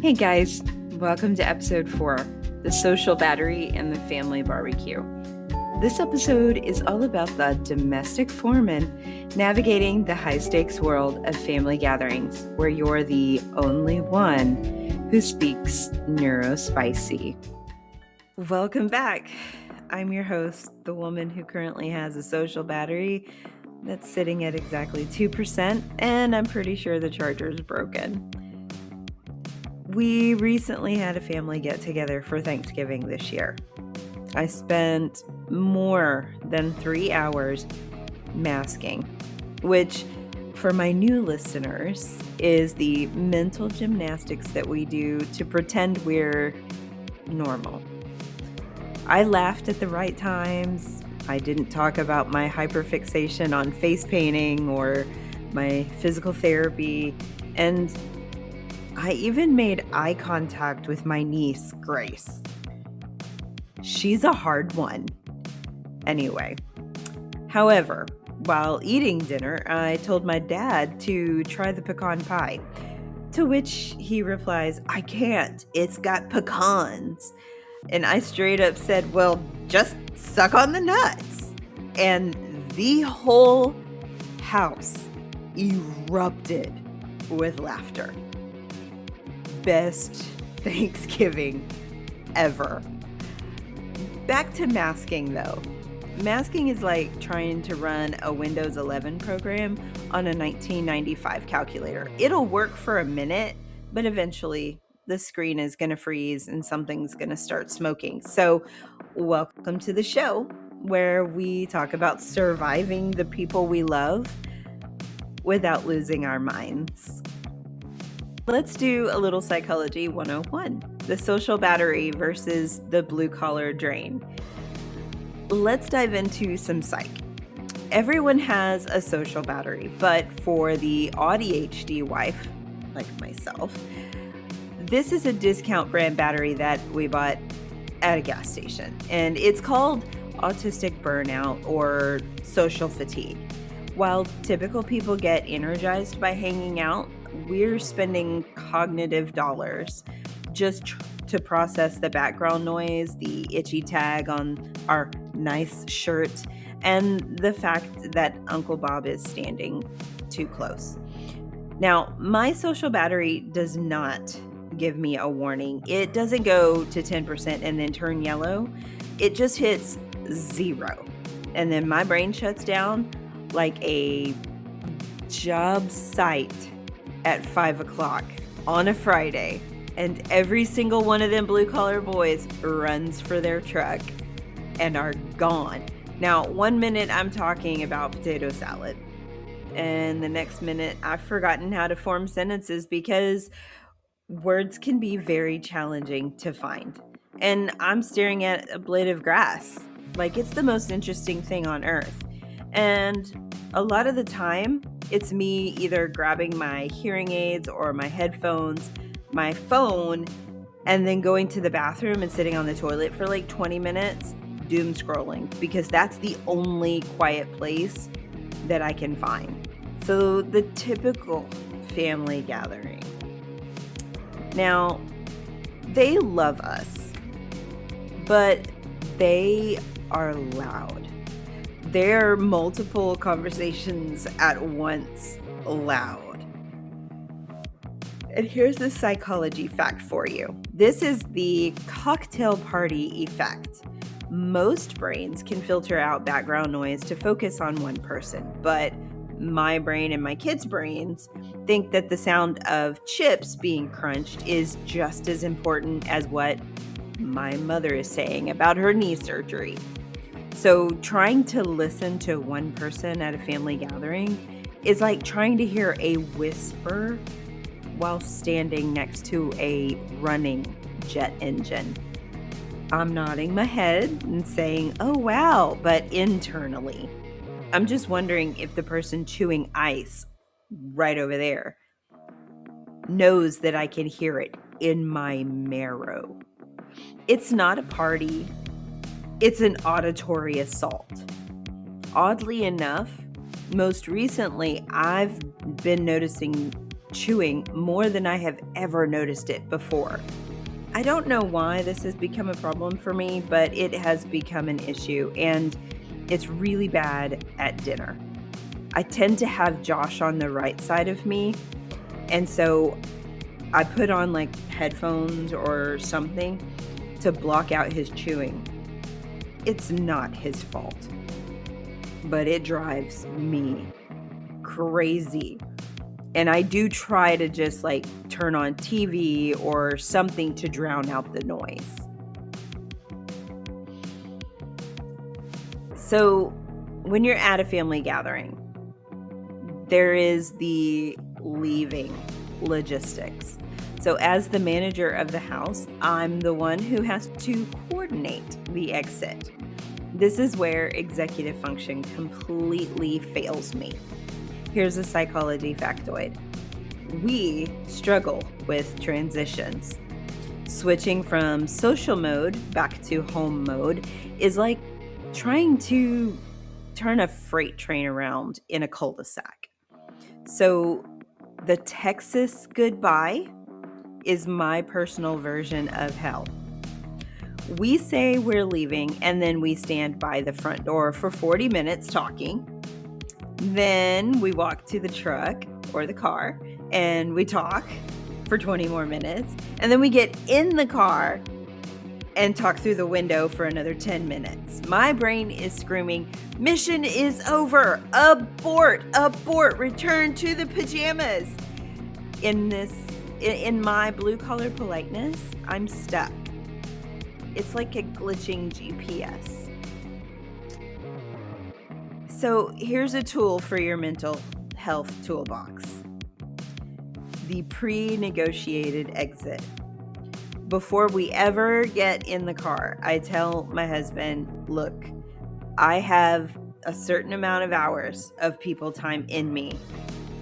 Hey guys, welcome to episode 4, The Social Battery and the Family Barbecue. This episode is all about the domestic foreman navigating the high-stakes world of family gatherings where you're the only one who speaks Neurospicy. Welcome back. I'm your host, the woman who currently has a social battery that's sitting at exactly 2%, and I'm pretty sure the charger is broken. We recently had a family get-together for Thanksgiving this year. I spent more than 3 hours masking, which, for my new listeners, is the mental gymnastics that we do to pretend we're normal. I laughed at the right times. I didn't talk about my hyperfixation on face painting or my physical therapy, and I even made eye contact with my niece, Grace. She's a hard one. Anyway, however, while eating dinner, I told my dad to try the pecan pie, to which he replies, "I can't, it's got pecans." And I straight up said, "Well, just suck on the nuts." And the whole house erupted with laughter. Best Thanksgiving ever. Back to masking though. Masking is like trying to run a Windows 11 program on a 1995 calculator. It'll work for a minute, but eventually the screen is going to freeze and something's going to start smoking. So, welcome to the show where we talk about surviving the people we love without losing our minds. Let's do a little Psychology 101, the social battery versus the blue-collar drain. Let's dive into some psych. Everyone has a social battery, but for the ADHD wife, like myself, this is a discount brand battery that we bought at a gas station, and it's called autistic burnout or social fatigue. While typical people get energized by hanging out, we're spending cognitive dollars just to process the background noise, the itchy tag on our nice shirt, and the fact that Uncle Bob is standing too close. Now, my social battery does not give me a warning. It doesn't go to 10% and then turn yellow. It just hits 0. And then my brain shuts down like a job site at 5 o'clock on a Friday, and every single one of them blue-collar boys runs for their truck and are gone. Now, 1 minute I'm talking about potato salad, and the next minute I've forgotten how to form sentences because words can be very challenging to find. And I'm staring at a blade of grass like it's the most interesting thing on earth. And a lot of the time, it's me either grabbing my hearing aids or my headphones, my phone, and then going to the bathroom and sitting on the toilet for like 20 minutes, doom scrolling, because that's the only quiet place that I can find. So the typical family gathering. Now, they love us, but they are loud. They're multiple conversations at once loud. And here's the psychology fact for you. This is the cocktail party effect. Most brains can filter out background noise to focus on one person, but my brain and my kids' brains think that the sound of chips being crunched is just as important as what my mother is saying about her knee surgery. So trying to listen to one person at a family gathering is like trying to hear a whisper while standing next to a running jet engine. I'm nodding my head and saying, "Oh wow," but internally, I'm just wondering if the person chewing ice right over there knows that I can hear it in my marrow. It's not a party. It's an auditory assault. Oddly enough, most recently, I've been noticing chewing more than I have ever noticed it before. I don't know why this has become a problem for me, but it has become an issue, and it's really bad at dinner. I tend to have Josh on the right side of me, and so I put on like headphones or something to block out his chewing. It's not his fault, but it drives me crazy. And I do try to just like turn on TV or something to drown out the noise. So when you're at a family gathering, there is the leaving logistics. So as the manager of the house, I'm the one who has to coordinate the exit. This is where executive function completely fails me. Here's a psychology factoid. We struggle with transitions. Switching from social mode back to home mode is like trying to turn a freight train around in a cul-de-sac. So the Texas goodbye is my personal version of hell. We say we're leaving, and then we stand by the front door for 40 minutes talking. Then we walk to the truck or the car and we talk for 20 more minutes. And then we get in the car and talk through the window for another 10 minutes. My brain is screaming, mission is over, abort, abort, return to the pajamas. In my blue collar politeness, I'm stuck. It's like a glitching GPS. So here's a tool for your mental health toolbox. The pre-negotiated exit. Before we ever get in the car, I tell my husband, look, I have a certain amount of hours of people time in me.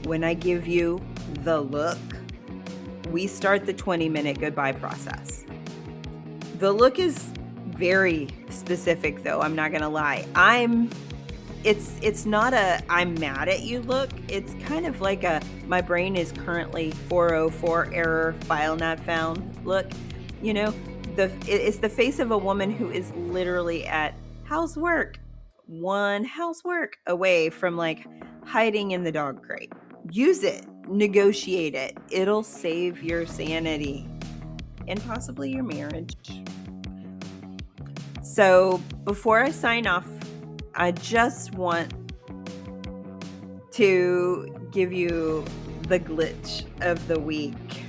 When I give you the look, we start the 20-minute goodbye process. The look is very specific though, I'm not gonna lie. It's not a I'm mad at you look. It's kind of like a my brain is currently 404 error, file not found look. You know, it's the face of a woman who is literally at housework, one housework away from like hiding in the dog crate. Use it, negotiate it. It'll save your sanity and possibly your marriage. So before I sign off, I just want to give you the glitch of the week.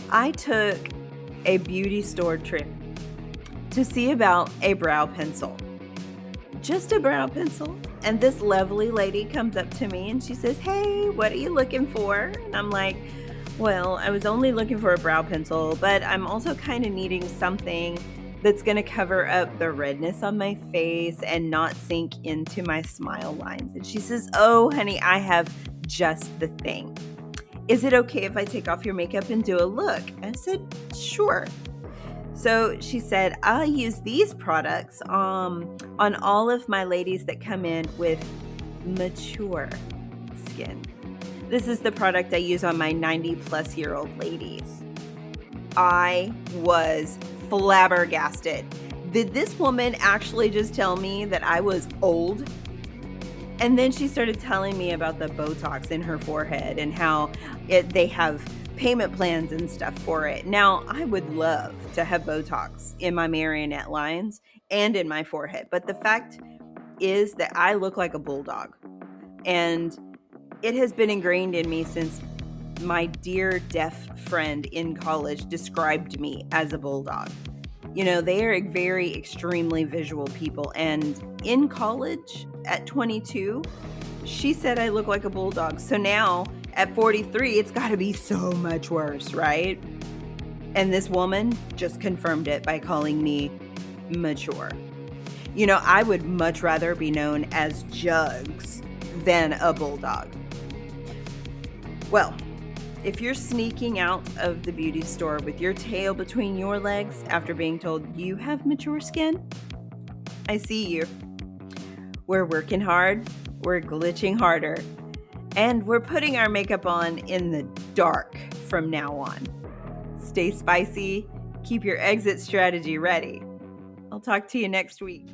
I took a beauty store trip to see about a brow pencil. Just a brow pencil. And this lovely lady comes up to me and she says, hey, what are you looking for? And I'm like, well, I was only looking for a brow pencil, but I'm also kind of needing something that's going to cover up the redness on my face and not sink into my smile lines. And she says, oh, honey, I have just the thing. Is it okay if I take off your makeup and do a look? I said, sure. So she said, I'll use these products on all of my ladies that come in with mature skin. This is the product I use on my 90-plus-year-old ladies. I was flabbergasted. Did this woman actually just tell me that I was old? And then she started telling me about the Botox in her forehead and how they have payment plans and stuff for it. Now, I would love to have Botox in my marionette lines and in my forehead. But the fact is that I look like a bulldog. And it has been ingrained in me since my dear deaf friend in college described me as a bulldog. You know, they are very extremely visual people. And in college at 22, she said I look like a bulldog. So now at 43, it's got to be so much worse, right? And this woman just confirmed it by calling me mature. You know, I would much rather be known as Jugs than a bulldog. Well, if you're sneaking out of the beauty store with your tail between your legs after being told you have mature skin, I see you. We're working hard, we're glitching harder, And we're putting our makeup on in the dark from now on. Stay spicy, keep your exit strategy ready. I'll talk to you next week.